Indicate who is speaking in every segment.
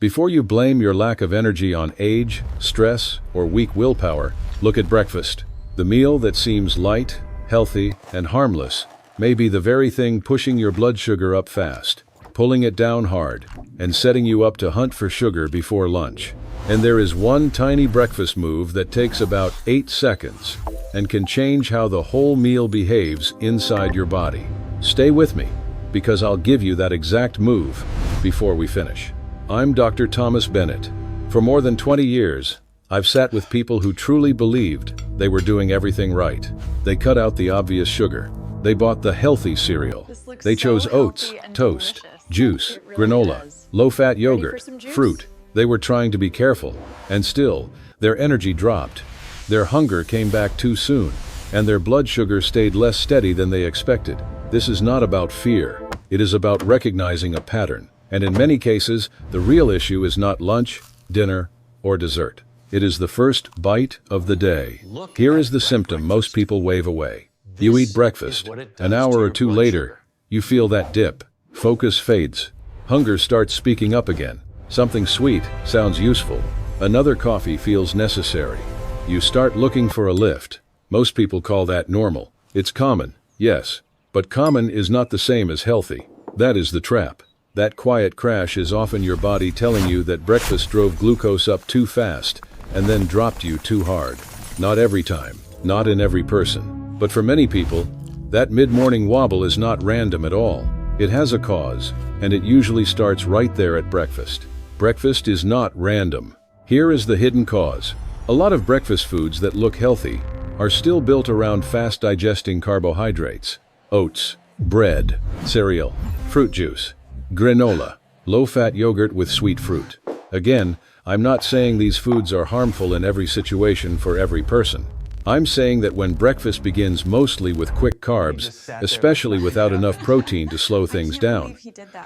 Speaker 1: Before you blame your lack of energy on age, stress, or weak willpower, look at breakfast. The meal that seems light, healthy, and harmless may be the very thing pushing your blood sugar up fast, pulling it down hard, and setting you up to hunt for sugar before lunch. And there is one tiny breakfast move that takes about 8 seconds and can change how the whole meal behaves inside your body. Stay with me, because I'll give you that exact move before we finish. I'm Dr. Thomas Bennett. For more than 20 years, I've sat with people who truly believed they were doing everything right. They cut out the obvious sugar. They bought the healthy cereal. They chose oats, toast, juice, granola, low-fat yogurt, fruit. They were trying to be careful, and still, their energy dropped. Their hunger came back too soon, and their blood sugar stayed less steady than they expected. This is not about fear. It is about recognizing a pattern. And in many cases, the real issue is not lunch, dinner, or dessert. It is the first bite of the day. Here is the symptom most people wave away. You eat breakfast. An hour or two later, you feel that dip. Focus fades. Hunger starts speaking up again. Something sweet sounds useful. Another coffee feels necessary. You start looking for a lift. Most people call that normal. It's common, yes. But common is not the same as healthy. That is the trap. That quiet crash is often your body telling you that breakfast drove glucose up too fast and then dropped you too hard. Not every time, not in every person. But for many people, that mid-morning wobble is not random at all. It has a cause, and it usually starts right there at breakfast. Breakfast is not random. Here is the hidden cause. A lot of breakfast foods that look healthy are still built around fast-digesting carbohydrates. Oats, bread, cereal, fruit juice, granola, low-fat yogurt with sweet fruit. Again, I'm not saying these foods are harmful in every situation for every person. I'm saying that when breakfast begins mostly with quick carbs, especially without enough protein to slow things down,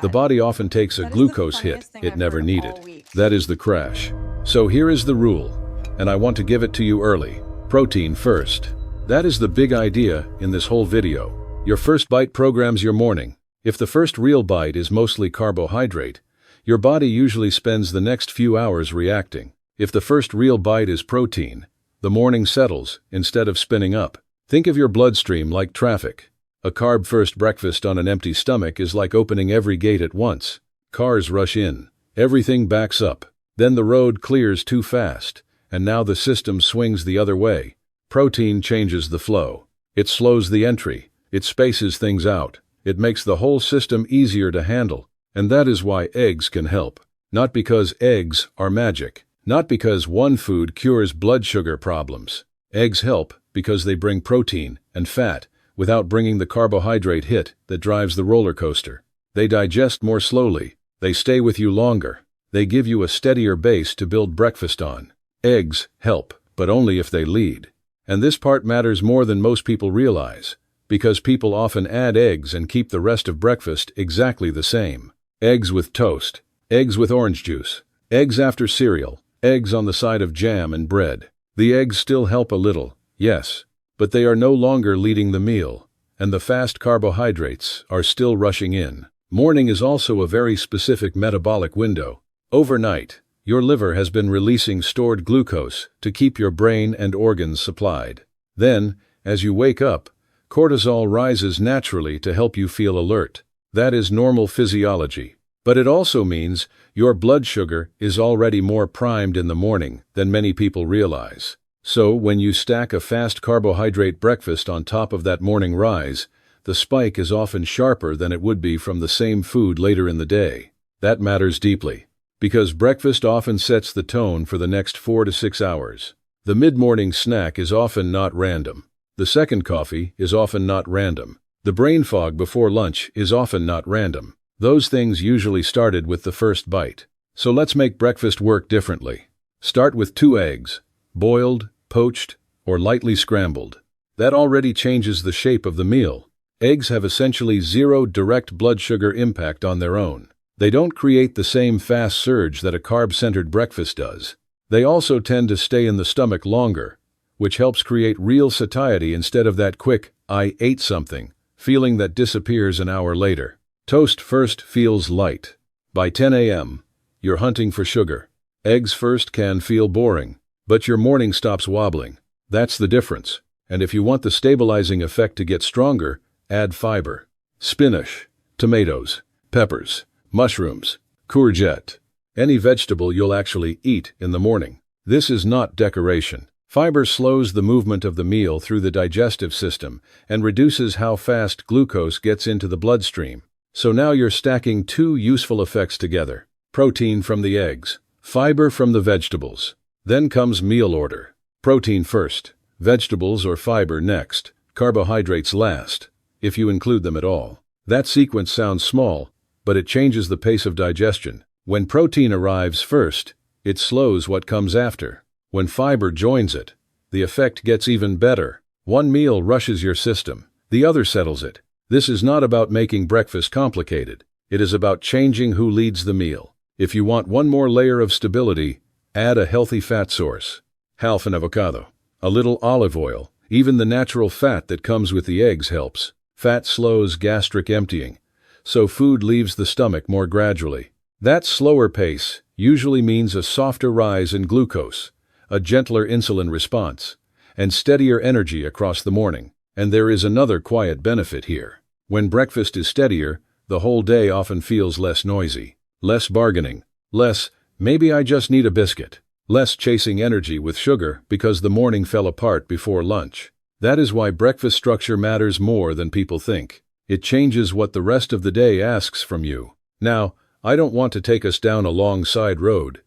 Speaker 1: the body often takes a glucose hit it never needed. That is the crash. So here is the rule, and I want to give it to you early. Protein first. That is the big idea in this whole video. Your first bite programs your morning. If the first real bite is mostly carbohydrate, your body usually spends the next few hours reacting. If the first real bite is protein, the morning settles instead of spinning up. Think of your bloodstream like traffic. A carb-first breakfast on an empty stomach is like opening every gate at once. Cars rush in. Everything backs up. Then the road clears too fast, and now the system swings the other way. Protein changes the flow. It slows the entry. It spaces things out. It makes the whole system easier to handle. And that is why eggs can help. Not because eggs are magic. Not because one food cures blood sugar problems. Eggs help because they bring protein and fat without bringing the carbohydrate hit that drives the roller coaster. They digest more slowly. They stay with you longer. They give you a steadier base to build breakfast on. Eggs help, but only if they lead. And this part matters more than most people realize, because people often add eggs and keep the rest of breakfast exactly the same. Eggs with toast. Eggs with orange juice. Eggs after cereal. Eggs on the side of jam and bread. The eggs still help a little, yes, but they are no longer leading the meal, and the fast carbohydrates are still rushing in. Morning is also a very specific metabolic window. Overnight, your liver has been releasing stored glucose to keep your brain and organs supplied. Then, as you wake up, cortisol rises naturally to help you feel alert. That is normal physiology. But it also means your blood sugar is already more primed in the morning than many people realize. So when you stack a fast carbohydrate breakfast on top of that morning rise, the spike is often sharper than it would be from the same food later in the day. That matters deeply, because breakfast often sets the tone for the next 4 to 6 hours. The mid-morning snack is often not random. The second coffee is often not random. The brain fog before lunch is often not random. Those things usually started with the first bite. So let's make breakfast work differently. Start with 2 eggs, boiled, poached, or lightly scrambled. That already changes the shape of the meal. Eggs have essentially zero direct blood sugar impact on their own. They don't create the same fast surge that a carb-centered breakfast does. They also tend to stay in the stomach longer, which helps create real satiety instead of that quick, "I ate something" feeling that disappears an hour later. Toast first feels light. By 10 a.m., you're hunting for sugar. Eggs first can feel boring, but your morning stops wobbling. That's the difference. And if you want the stabilizing effect to get stronger, add fiber. Spinach, tomatoes, peppers, mushrooms, courgette. Any vegetable you'll actually eat in the morning. This is not decoration. Fiber slows the movement of the meal through the digestive system and reduces how fast glucose gets into the bloodstream. So now you're stacking two useful effects together. Protein from the eggs, fiber from the vegetables. Then comes meal order. Protein first, vegetables or fiber next, carbohydrates last, if you include them at all. That sequence sounds small, but it changes the pace of digestion. When protein arrives first, it slows what comes after. When fiber joins it, the effect gets even better. One meal rushes your system, the other settles it. This is not about making breakfast complicated. It is about changing who leads the meal. If you want one more layer of stability, add a healthy fat source. Half an avocado, a little olive oil, even the natural fat that comes with the eggs helps. Fat slows gastric emptying, so food leaves the stomach more gradually. That slower pace usually means a softer rise in glucose, a gentler insulin response, and steadier energy across the morning. And there is another quiet benefit here. When breakfast is steadier, the whole day often feels less noisy, less bargaining, less, maybe I just need a biscuit, less chasing energy with sugar because the morning fell apart before lunch. That is why breakfast structure matters more than people think. It changes what the rest of the day asks from you. Now, I don't want to take us down a long side road,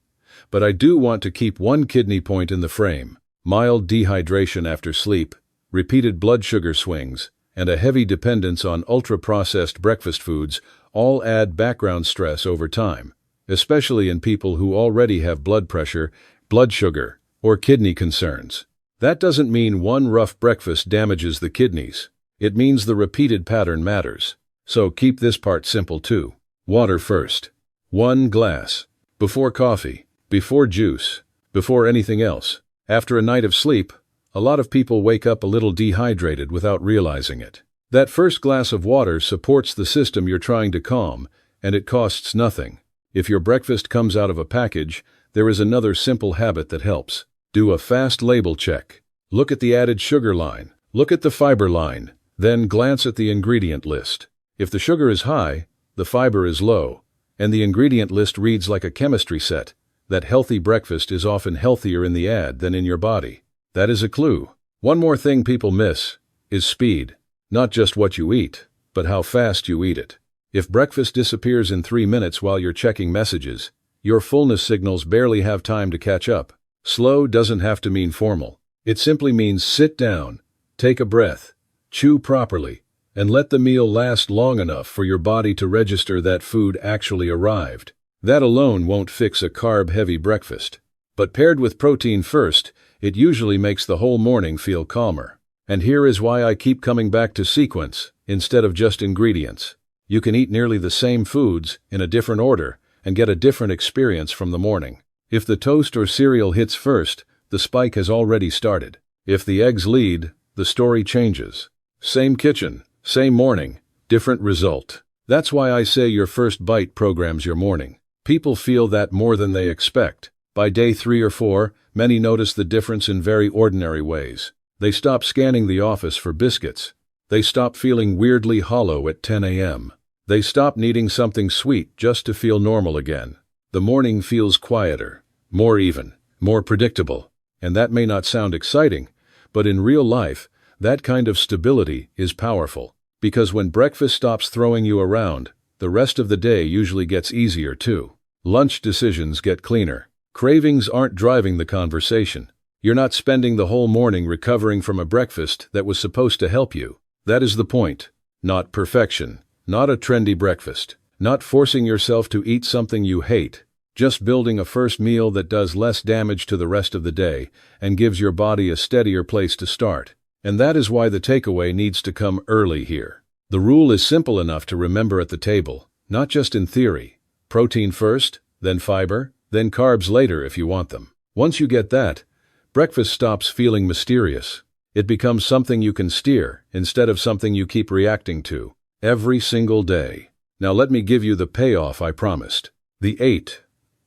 Speaker 1: but I do want to keep one kidney point in the frame. Mild dehydration after sleep, repeated blood sugar swings, and a heavy dependence on ultra-processed breakfast foods all add background stress over time, especially in people who already have blood pressure, blood sugar, or kidney concerns. That doesn't mean one rough breakfast damages the kidneys. It means the repeated pattern matters. So keep this part simple too. Water first. 1 glass. Before coffee, before juice, before anything else. After a night of sleep, a lot of people wake up a little dehydrated without realizing it. That first glass of water supports the system you're trying to calm, and it costs nothing. If your breakfast comes out of a package, there is another simple habit that helps. Do a fast label check. Look at the added sugar line. Look at the fiber line. Then glance at the ingredient list. If the sugar is high, the fiber is low, and the ingredient list reads like a chemistry set, that healthy breakfast is often healthier in the ad than in your body. That is a clue. One more thing people miss is speed. Not just what you eat, but how fast you eat it. If breakfast disappears in 3 minutes while you're checking messages, your fullness signals barely have time to catch up. Slow doesn't have to mean formal. It simply means sit down, take a breath, chew properly, and let the meal last long enough for your body to register that food actually arrived. That alone won't fix a carb-heavy breakfast. But paired with protein first, it usually makes the whole morning feel calmer. And here is why I keep coming back to sequence instead of just ingredients. You can eat nearly the same foods in a different order and get a different experience from the morning. If the toast or cereal hits first, the spike has already started. If the eggs lead, the story changes. Same kitchen, same morning, different result. That's why I say your first bite programs your morning. People feel that more than they expect. By day 3 or 4, many notice the difference in very ordinary ways. They stop scanning the office for biscuits. They stop feeling weirdly hollow at 10 a.m. They stop needing something sweet just to feel normal again. The morning feels quieter, more even, more predictable. And that may not sound exciting, but in real life, that kind of stability is powerful. Because when breakfast stops throwing you around, the rest of the day usually gets easier too. Lunch decisions get cleaner. Cravings aren't driving the conversation. You're not spending the whole morning recovering from a breakfast that was supposed to help you. That is the point. Not perfection. Not a trendy breakfast. Not forcing yourself to eat something you hate. Just building a first meal that does less damage to the rest of the day and gives your body a steadier place to start. And that is why the takeaway needs to come early here. The rule is simple enough to remember at the table, not just in theory. Protein first, then fiber, then carbs later if you want them. Once you get that, breakfast stops feeling mysterious. It becomes something you can steer instead of something you keep reacting to every single day. Now let me give you the payoff I promised. The 8,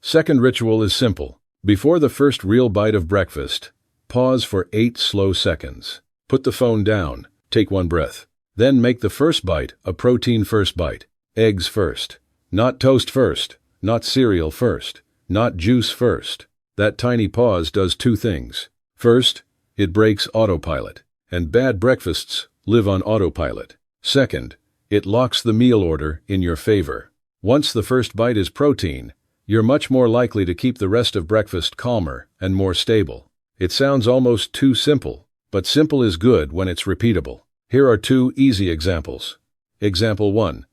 Speaker 1: Second ritual is simple. Before the first real bite of breakfast, pause for 8 slow seconds. Put the phone down, take one breath. Then make the first bite a protein first bite. Eggs first. Not toast first, not cereal first, not juice first. That tiny pause does 2 things. First, it breaks autopilot, and bad breakfasts live on autopilot. Second, it locks the meal order in your favor. Once the first bite is protein, you're much more likely to keep the rest of breakfast calmer and more stable. It sounds almost too simple, but simple is good when it's repeatable. Here are 2 easy examples. Example 1.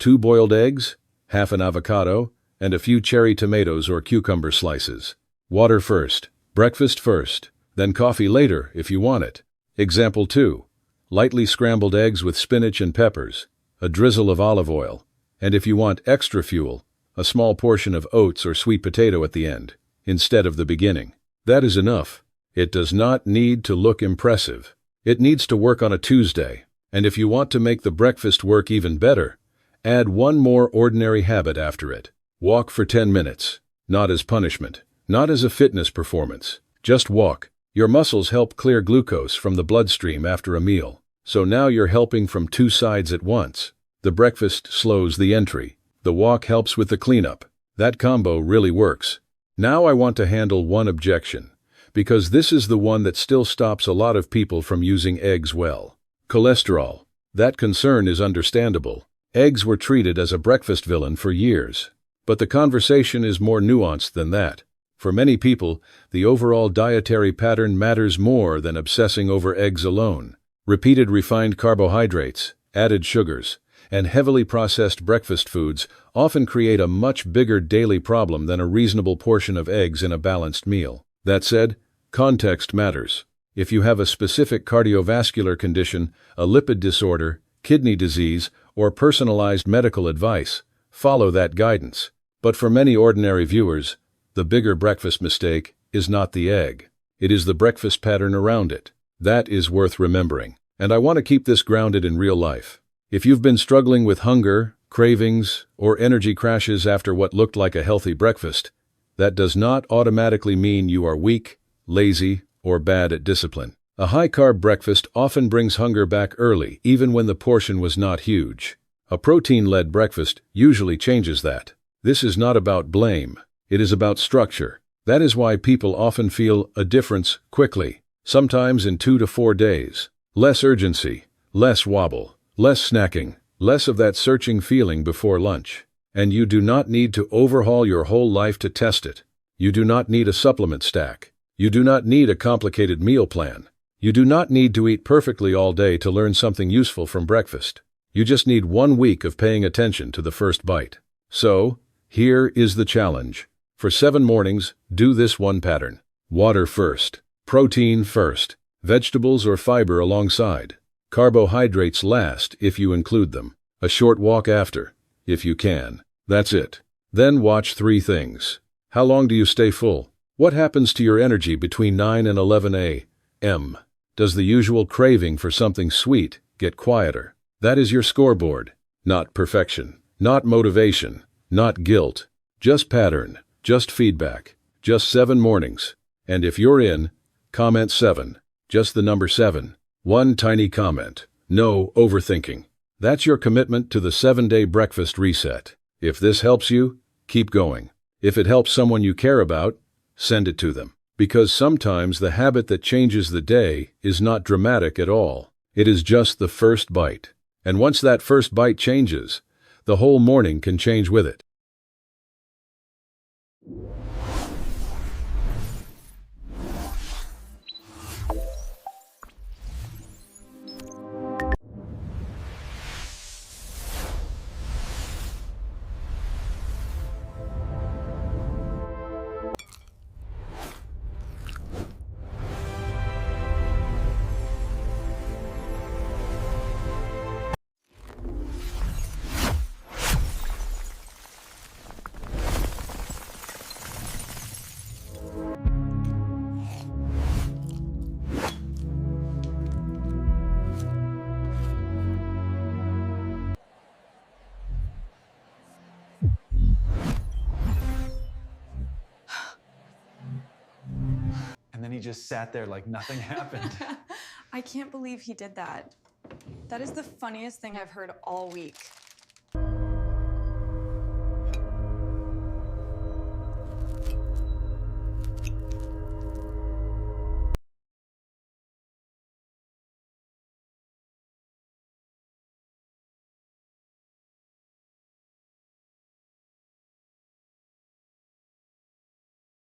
Speaker 1: 2 boiled eggs, half an avocado, and a few cherry tomatoes or cucumber slices. Water first, breakfast first, then coffee later if you want it. Example 2. Lightly scrambled eggs with spinach and peppers, a drizzle of olive oil, and if you want extra fuel, a small portion of oats or sweet potato at the end, instead of the beginning. That is enough. It does not need to look impressive. It needs to work on a Tuesday, and if you want to make the breakfast work even better, add one more ordinary habit after it. Walk for 10 minutes. Not as punishment, not as a fitness performance. Just walk. Your muscles help clear glucose from the bloodstream after a meal, so now you're helping from 2 sides at once. The breakfast slows the entry. The walk helps with the cleanup. That combo really works. Now I want to handle one objection, because this is the one that still stops a lot of people from using eggs well. Cholesterol. That concern is understandable. Eggs were treated as a breakfast villain for years. But the conversation is more nuanced than that. For many people, the overall dietary pattern matters more than obsessing over eggs alone. Repeated refined carbohydrates, added sugars, and heavily processed breakfast foods often create a much bigger daily problem than a reasonable portion of eggs in a balanced meal. That said, context matters. If you have a specific cardiovascular condition, a lipid disorder, kidney disease, or personalized medical advice, follow that guidance. But for many ordinary viewers, the bigger breakfast mistake is not the egg. It is the breakfast pattern around it. That is worth remembering. And I want to keep this grounded in real life. If you've been struggling with hunger, cravings, or energy crashes after what looked like a healthy breakfast, that does not automatically mean you are weak, lazy, or bad at discipline. A high-carb breakfast often brings hunger back early, even when the portion was not huge. A protein-led breakfast usually changes that. This is not about blame. It is about structure. That is why people often feel a difference quickly, sometimes in 2 to 4 days. Less urgency, less wobble, less snacking, less of that searching feeling before lunch. And you do not need to overhaul your whole life to test it. You do not need a supplement stack. You do not need a complicated meal plan. You do not need to eat perfectly all day to learn something useful from breakfast. You just need 1 week of paying attention to the first bite. So, here is the challenge. For 7 mornings, do this one pattern. Water first. Protein first. Vegetables or fiber alongside. Carbohydrates last if you include them. A short walk after, if you can. That's it. Then watch 3 things. How long do you stay full? What happens to your energy between 9 and 11 a.m.? Does the usual craving for something sweet get quieter? That is your scoreboard. Not perfection. Not motivation. Not guilt. Just pattern. Just feedback. Just 7 mornings. And if you're in, comment 7. Just the number 7. One tiny comment. No overthinking. That's your commitment to the 7-day breakfast reset. If this helps you, keep going. If it helps someone you care about, send it to them. Because sometimes the habit that changes the day is not dramatic at all. It is just the first bite. And once that first bite changes, the whole morning can change with it.
Speaker 2: he just sat there like nothing happened.
Speaker 3: I can't believe he did that. That is the funniest thing I've heard all week.